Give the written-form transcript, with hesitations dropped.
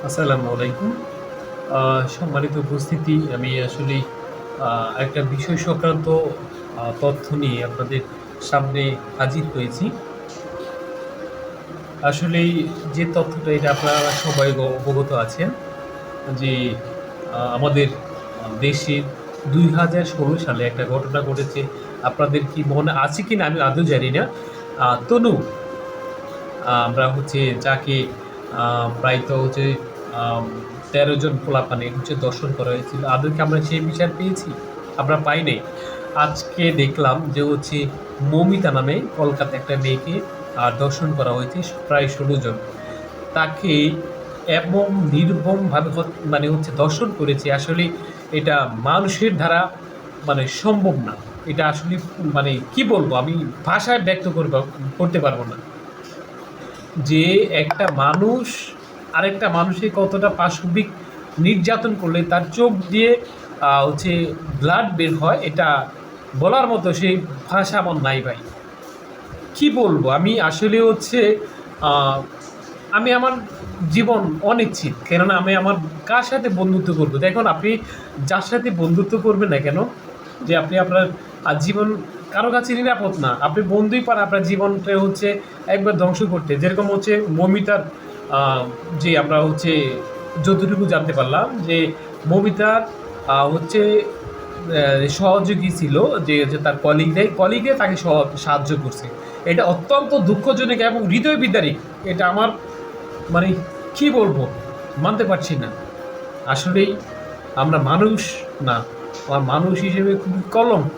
আসসালামু আলাইকুম। সম্মানিত উপস্থিতি, আমি আসলেই একটা বিষয় সংক্রান্ত তথ্য নিয়ে আপনাদের সামনে হাজির হয়েছি। আসলেই যে তথ্যটা এটা আপনারা সবাই অবগত আছেন যে আমাদের দেশে ২০১৬ সালে একটা ঘটনা ঘটেছে। আপনাদের কি মনে আছে কিনা আমি আদৌ জানি না। তনু, আমরা হচ্ছে যাকে প্রায় তো হচ্ছে আম ১৩ জন পোলাপানে হচ্ছে দর্শন করা হয়েছিল। আদৌ কি আমরা সেই বিচার পেয়েছি? আমরা পাই নাই। আজকে দেখলাম যে হচ্ছে মৌমিতা নামে কলকাতায় একটা মেয়েকে দর্শন করা হয়েছে প্রায় ১৬ জন। তাকে এমন নির্মমভাবে মানে হচ্ছে দর্শন করেছে, আসলে এটা মানুষের দ্বারা মানে সম্ভব না। এটা আসলে মানে কি বলবো, আমি ভাষায় ব্যক্ত করতে পারবো না। যে একটা মানুষ আরেকটা মানুষকে কতটা পাশবিক নির্যাতন করলে তার চোখ দিয়ে হচ্ছে ব্লাড বের হয়, এটা বলার মতো সেই ভাষা আমার নাই ভাই। কি বলবো আমি আসলে হচ্ছে আহ, আমি আমার জীবন অনিশ্চিত, কেননা আমি আমার কার সাথে বন্ধুত্ব করবো। দেখুন, আপনি যার সাথে বন্ধুত্ব করবেন না কেন, যে আপনি আপনার জীবন কারো কাছে নিরাপদ না, আপনি বন্ধুই পান আপনার জীবনটা হচ্ছে একবার ধ্বংস করতে। যেরকম হচ্ছে মমিতার যে আমরা হচ্ছে যতটুকু জানতে পারলাম যে মমিতার হচ্ছে সহযোগী ছিল, যে যে তার কলিগে তাকে সাহায্য করছে। এটা অত্যন্ত দুঃখজনক এবং হৃদয় বিদারক। এটা আমার মানে কি বলবো, মানতে পারছি না। আসলেই আমরা মানুষ না, আর মানুষ হিসেবে খুবই কলঙ্ক।